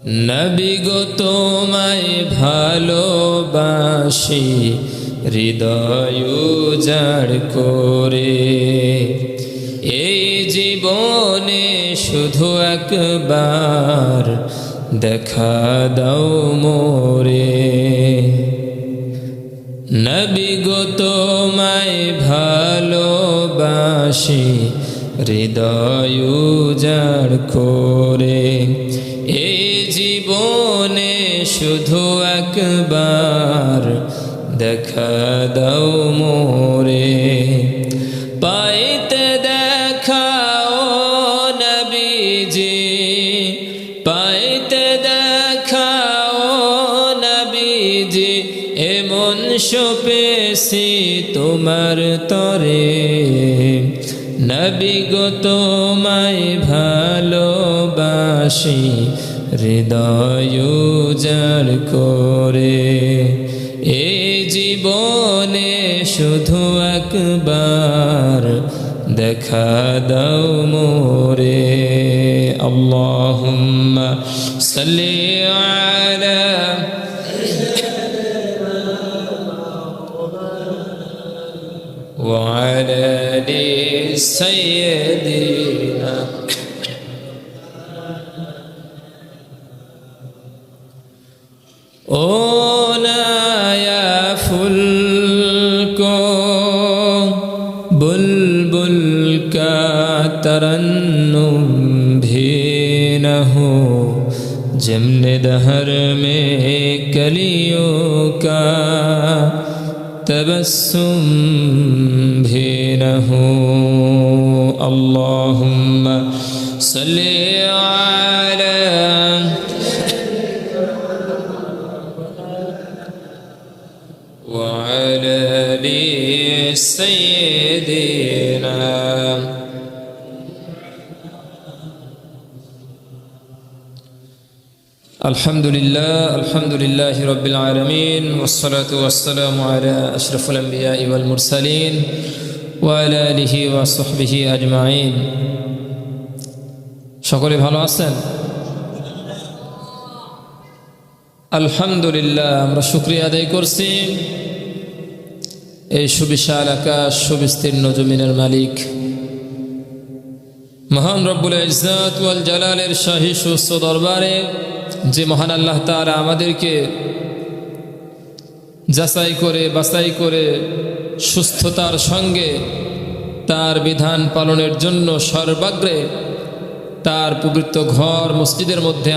নবী গো তোমায় ভালোবাসি হৃদয় উজাড় করে, এই জীবনে শুধু একবার দেখা দাও মোরে। নবী গো তোমায় ভালোবাসি হৃদয় উজাড় করে, এই জীবনে শুধু একবার দেখা দাও মোরে। পাইতে দেখাও নবীজি, পাইতে দেখাও নবীজি, এমন সপেছি তোমার তরে। নবী গো তোমায় ভালোবাসি হৃদয় উজাড় করে, এই জীবনে শুধু একবার দেখা দাও মোরে। আল্লাহুম্মা সাল্লি আলা ওয়া আলা আলি সাইয়্যিদিনা। ও नया फूल को बुलबुल का तरन्नुम भी न हो, जमने दहर में कलियों का तबस्सुम भी न हो। अल्लाहुम्मा सल्ली अला وعلى آل سيدنا। الحمد لله رب العالمين، والصلاة والسلام على أشرف الأنبياء والمرسلين وعلى آله وصحبه أجمعين। সকলে ভালো আছেন? আলহামদুলিল্লাহ, আমরা শুকরিয়া আদায় করছি এই সুবিশাল আকাশ সুবিস্তীর্ণ জমিনের মালিক মহান রব্বুল ইজ্জত ওয়াল জালালের শাহী সুস্থ দরবারে, যে মহান আল্লাহ তাআলা আমাদেরকে যাচাই করে বাছাই করে সুস্থতার সঙ্গে তার বিধান পালনের জন্য সর্বাগ্রে তার পবিত্র ঘর মসজিদের মধ্যে